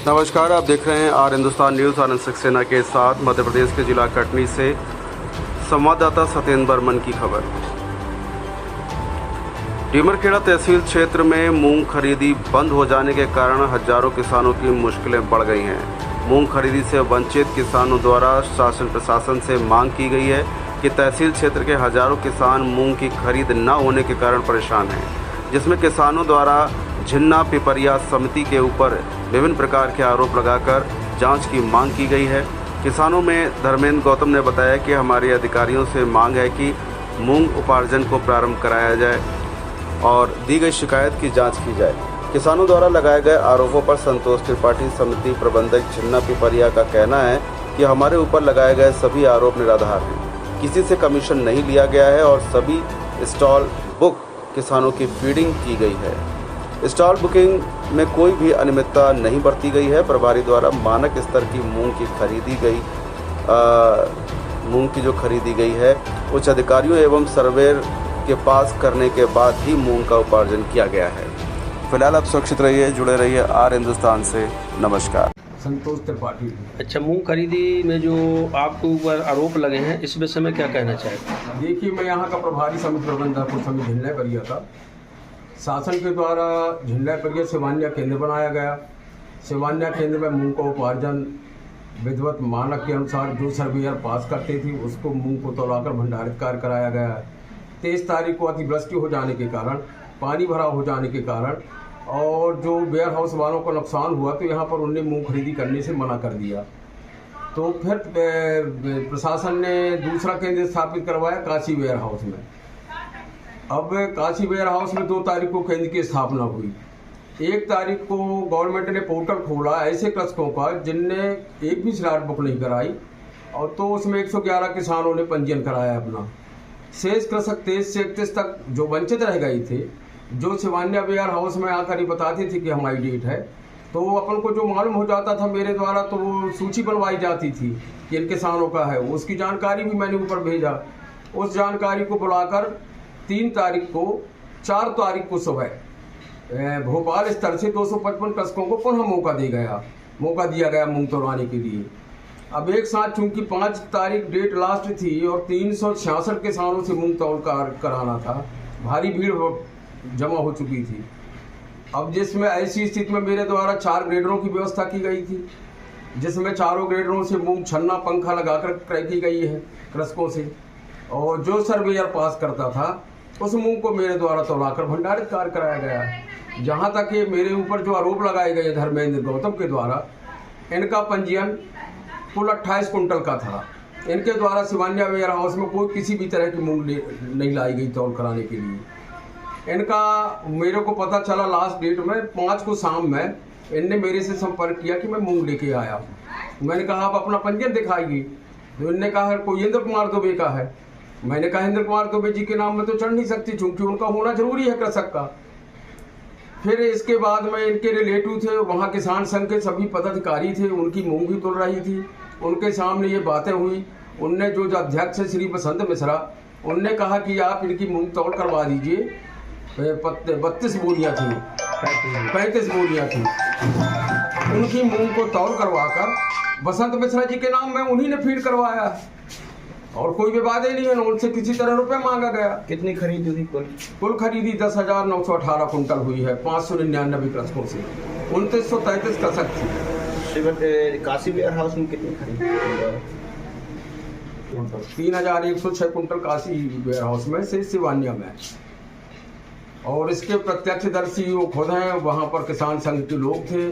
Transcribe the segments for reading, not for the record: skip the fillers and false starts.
नमस्कार, आप देख रहे हैं आर हिंदुस्तान न्यूज़। आनंद सक्सेना के साथ मध्य प्रदेश के जिला कटनी से संवाददाता सत्येंद्र बर्मन की खबर। डीमरखेड़ा तहसील क्षेत्र में मूंग खरीदी बंद हो जाने के कारण हजारों किसानों की मुश्किलें बढ़ गई हैं। मूंग खरीदी से वंचित किसानों द्वारा शासन प्रशासन से मांग की गई है कि तहसील क्षेत्र के हजारों किसान मूंग की खरीद न होने के कारण परेशान हैं, जिसमें किसानों द्वारा झिन्ना पिपरिया समिति के ऊपर विभिन्न प्रकार के आरोप लगाकर जांच की मांग की गई है। किसानों में धर्मेंद्र गौतम ने बताया कि हमारे अधिकारियों से मांग है कि मूंग उपार्जन को प्रारंभ कराया जाए और दी गई शिकायत की जांच की जाए। किसानों द्वारा लगाए गए आरोपों पर संतोष त्रिपाठी समिति प्रबंधक झिन्ना पिपरिया का कहना है कि हमारे ऊपर लगाए गए सभी आरोप निराधार हैं, किसी से कमीशन नहीं लिया गया है और सभी स्टॉल बुक किसानों की फीडिंग की गई है। स्टॉल बुकिंग में कोई भी अनियमितता नहीं बरती गई है। प्रभारी द्वारा मानक स्तर की मूंग की खरीदी गई है उच्च अधिकारियों एवं सर्वेयर के पास करने के बाद ही मूंग का उपार्जन किया गया है। फिलहाल आप सुरक्षित रहिए, जुड़े रहिए आर हिंदुस्तान से। नमस्कार। संतोष त्रिपाठी। अच्छा, मूंग खरीदी में जो आपके ऊपर आरोप लगे हैं, इस विषय में क्या कहना चाहेंगे? देखिए, मैं यहाँ का प्रभारी समिति प्रबंधक उस समय झिन्ना परिया था। शासन के द्वारा झिन्ना परिया सेवान्या केंद्र बनाया गया। सेवान्या केंद्र में मूंग का उपार्जन विधिवत मानक के अनुसार जो सर्वेयर पास करते थे उसको मूंग को तौलाकर भंडारित कार्य कराया गया है। 23 तारीख को अतिवृष्टि हो जाने के कारण, पानी भरा हो जाने के कारण और जो वेयर हाउस वालों को नुकसान हुआ तो यहाँ पर उन्हें मूंग खरीदी करने से मना कर दिया। तो फिर प्रशासन ने दूसरा केंद्र स्थापित करवाया काशी वेयर हाउस में। अब काशी वेयर हाउस में 2 तारीख को केंद्र की स्थापना हुई। 1 तारीख को गवर्नमेंट ने पोर्टल खोला ऐसे कृषकों का जिनने एक भी स्लॉट बुक नहीं कराई, और तो उसमें 111 किसानों ने पंजीयन कराया अपना। शेष कृषक 23 से 31 तक जो वंचित रह गए थे, जो सेवान्या वेयर हाउस में आकर ही बताते थे कि हमारी डेट है, तो अपन को जो मालूम हो जाता था मेरे द्वारा, तो वो सूची बनवाई जाती थी कि इन किसानों का है। उसकी जानकारी भी मैंने ऊपर भेजा। उस जानकारी को बुलाकर 3 तारीख को 4 तारीख को सुबह भोपाल स्तर से 255 कृषकों को पुनः मौका दिया गया मूंग तोड़वाने के लिए। अब एक साथ चूंकि 5 तारीख डेट लास्ट थी और 366 किसानों से मूंग तौल कराना था, भारी भीड़ जमा हो चुकी थी। अब जिसमें ऐसी स्थिति में मेरे द्वारा 4 ग्रेडरों की व्यवस्था की गई थी, जिसमें चारों ग्रेडरों से मूंग छन्ना पंखा लगाकर क्रय की गई है कृषकों से, और जो सर्वेयर पास करता था उस मूंग को मेरे द्वारा तौलाकर भंडारित कार्य कराया गया। जहाँ तक ये मेरे ऊपर जो आरोप लगाए गए धर्मेंद्र गौतम के द्वारा, इनका पंजीयन कुल 28 कुंटल का था। इनके द्वारा सेवान्या वेयर हाउस में कोई किसी भी तरह की मूंग नहीं लाई गई तौल कराने के लिए। इनका मेरे को पता चला लास्ट डेट में 5 को शाम में इनने मेरे से संपर्क किया कि मैं मूंग लेके आया। मैंने कहा आप अपना पंजीयन दिखाइए, तो इनने कहा कोई इंद्र कुमार दुबे का है। मैंने कहा इंद्र कुमार दुबे जी के नाम में तो चढ़ नहीं सकती, चूंकि उनका होना जरूरी है कृषक का। फिर इसके बाद में इनके रिलेटिव थे, वहाँ किसान संघ के सभी पदाधिकारी थे, उनकी मूंग भी तोड़ रही थी। उनके सामने ये बातें हुई। उनने जो अध्यक्ष श्री बसंत मिश्रा, उनने कहा कि आप इनकी मूंग तौल करवा दीजिए। 32 बोरियाँ थी, 35 बोरियाँ थी। उनकी मूंग को तौल करवाकर बसंत मिश्रा जी के नाम में उन्हीं ने फीड करवाया और कोई विवाद ही नहीं है। उनसे किसी तरह रुपए मांगा गया। कितनी खरीदी थी? कुल खरीदी 10,918 कुंटल हुई है 599 कृषकों से। 2933 कृषक थी। काशी वेयर हाउस में कितनी खरीदी? 3106 कुंटल काशी वेयर हाउस में से सेवान्या में, और इसके प्रत्यक्षदर्शी वो खुद हैं। वहाँ पर किसान संघ के लोग थे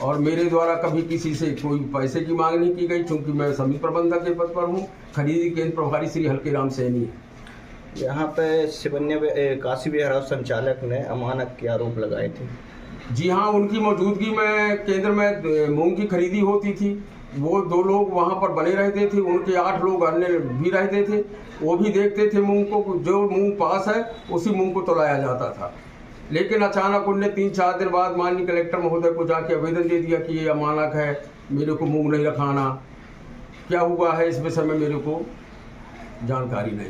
और मेरे द्वारा कभी किसी से कोई पैसे की मांग नहीं की गई, क्योंकि मैं समिति प्रबंधक के पद पर हूँ। खरीदी केंद्र प्रभारी श्री हल्केराम सैनी है। यहाँ पे सेवान्या काशी वेयर हाउस संचालक ने अमानक के आरोप लगाए थे। जी हाँ, उनकी मौजूदगी में केंद्र में मूंग की खरीदी होती थी। वो 2 लोग वहाँ पर बने रहते थे, उनके 8 लोग अन्य भी रहते थे। वो भी देखते थे मूंग को, जो मूंग पास है उसी मूंग को तोलाया जाता था। लेकिन अचानक उनने 3-4 दिन बाद माननीय कलेक्टर महोदय को जाके आवेदन दे दिया कि ये अमानक है, मेरे को मूंग नहीं रखाना। क्या हुआ है इस विषय में मेरे को जानकारी नहीं।